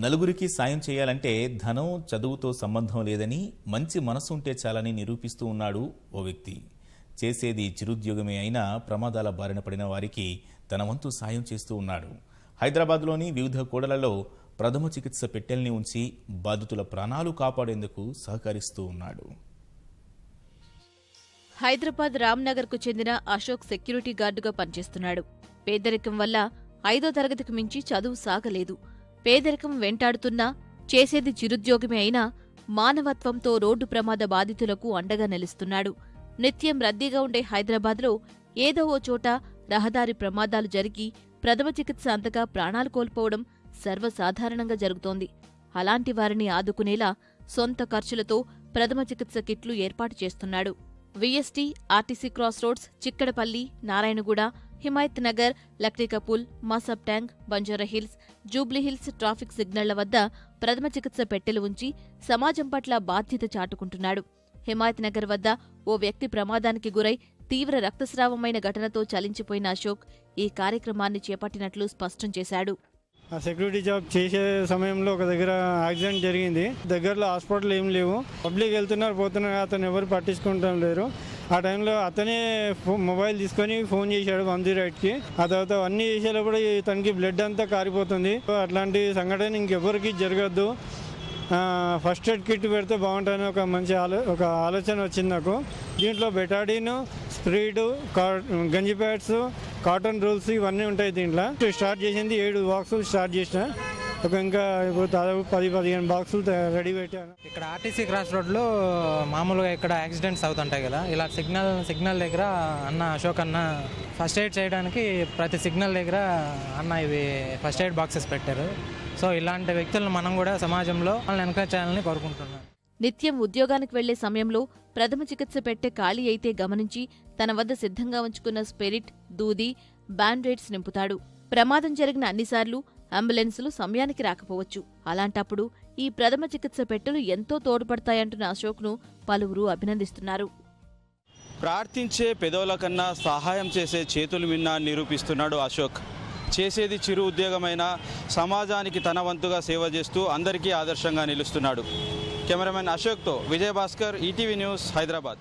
నలుగురికి సాయం చేయాలంటే ధనం చదువుతో సంబంధం లేదని మంచి మనసు ఉంటే చాలని నిరూపిస్తూ ఉన్నాడు ఓ వ్యక్తి. చేసేది చిరుద్యోగమే అయినా ప్రమాదాల బారిన పడిన వారికి తన వంతు సాయం చేస్తూ ఉన్నాడు. హైదరాబాద్లోని వివిధ కూడళ్లలో ప్రథమ చికిత్స పెట్టెల్ని ఉంచి బాధితుల ప్రాణాలు కాపాడేందుకు సహకరిస్తూ ఉన్నాడు. హైదరాబాద్ రామ్నగర్కు చెందిన అశోక్ సెక్యూరిటీ గార్డుగా పనిచేస్తున్నాడు. పేదరికం వల్ల 5వ తరగతికి మించి చదువు సాగలేదు. పేదరికం వెంటాడుతున్నా చేసేది చిరుద్యోగమే అయినా మానవత్వంతో రోడ్డు ప్రమాద బాధితులకు అండగా నిలుస్తున్నాడు. నిత్యం రద్దీగా ఉండే హైదరాబాద్లో ఏదో ఓ చోట రహదారి ప్రమాదాలు జరిగి ప్రథమ చికిత్స అందగా ప్రాణాలు కోల్పోవడం సర్వసాధారణంగా జరుగుతోంది. అలాంటి వారిని ఆదుకునేలా సొంత ఖర్చులతో ప్రథమ చికిత్స కిట్లు ఏర్పాటు చేస్తున్నాడు. VST, RTC cross roads, Chikkadpally, Narayanguda, Himayat Nagar, Lakdikapul, Masab tank, Banjara Hills, Jubilee Hills traffic సిగ్నళ్ల వద్ద ప్రథమ చికిత్స పెట్టెలు ఉంచి సమాజం పట్ల బాధ్యత చాటుకుంటున్నాడు. హిమాయత్ నగర్ వద్ద ఓ వ్యక్తి ప్రమాదానికి గురై తీవ్ర రక్తస్రావమైన ఘటనతో చలించిపోయిన అశోక్ ఈ కార్యక్రమాన్ని చేపట్టినట్లు స్పష్టం చేశాడు. సెక్యూరిటీ జాబ్ చేసే సమయంలో ఒక దగ్గర యాక్సిడెంట్ జరిగింది. దగ్గరలో హాస్పిటల్ ఏం లేవు. పబ్లిక్ వెళ్తున్నారు పోతున్నారు, అతను ఎవరు పట్టించుకుంటాం లేరు. ఆ టైంలో అతనే మొబైల్ తీసుకొని ఫోన్ చేశాడు 108కి. ఆ తర్వాత అన్ని చేసేటప్పుడు తనకి బ్లడ్ అంతా కారిపోతుంది. అట్లాంటి సంఘటన ఇంకెవరికి జరగద్దు, ఫస్ట్ ఎయిడ్ కిట్ పెడితే బాగుంటుందని ఒక మంచి ఆలోచన వచ్చింది నాకు. దీంట్లో బెటాడిన్, స్ప్రీడ్, గంజి ప్యాడ్స్, కాటన్ రోల్స్ ఇవన్నీ ఉంటాయి. దీంట్లో స్టార్ట్ చేసింది 7 బాక్సులు స్టార్ట్ చేసిన. ఇంకా ఇప్పుడు దాదాపు 10-15 బాక్సులు రెడీ పెట్టాను. ఇక్కడ ఆర్టీసీ క్రాస్ రోడ్లో మామూలుగా ఇక్కడ యాక్సిడెంట్స్ అవుతుంటాయి కదా, ఇలా సిగ్నల్ దగ్గర అన్న అశోక్ అన్న ఫస్ట్ ఎయిడ్ చేయడానికి ప్రతి సిగ్నల్ దగ్గర అన్న ఇవి ఫస్ట్ ఎయిడ్ బాక్సెస్ పెట్టారు. సో ఇలాంటి వ్యక్తులను మనం కూడా సమాజంలో వాళ్ళని ఎంకరేజ్ చేయాలని కోరుకుంటున్నాను. నిత్యం ఉద్యోగానికి వెళ్లే సమయంలో ప్రథమ చికిత్స పెట్టె ఖాళీ అయితే గమనించి తన వద్ద సిద్ధంగా ఉంచుకున్న స్పిరిట్, దూది, బ్యాండేడ్స్ నింపుతాడు. ప్రమాదం జరిగిన అన్నిసార్లు అంబులెన్సులు సమయానికి రాకపోవచ్చు. అలాంటప్పుడు ఈ ప్రథమ చికిత్స పెట్టెలు ఎంతో తోడ్పడతాయంటున్న అశోక్ను పలువురు అభినందిస్తున్నారు. ప్రార్థించే పెదవుల కన్నా సహాయం చేసే చేతులు మిన్నా నిరూపిస్తున్నాడు అశోక్. చేసేది చిరు ఉద్యోగమైన సమాజానికి తన వంతుగా సేవ చేస్తూ అందరికీ ఆదర్శంగా నిలుస్తున్నాడు. కెమెరామెన్ అశోక్తో విజయభాస్కర్, ఈటీవీ న్యూస్, హైదరాబాద్.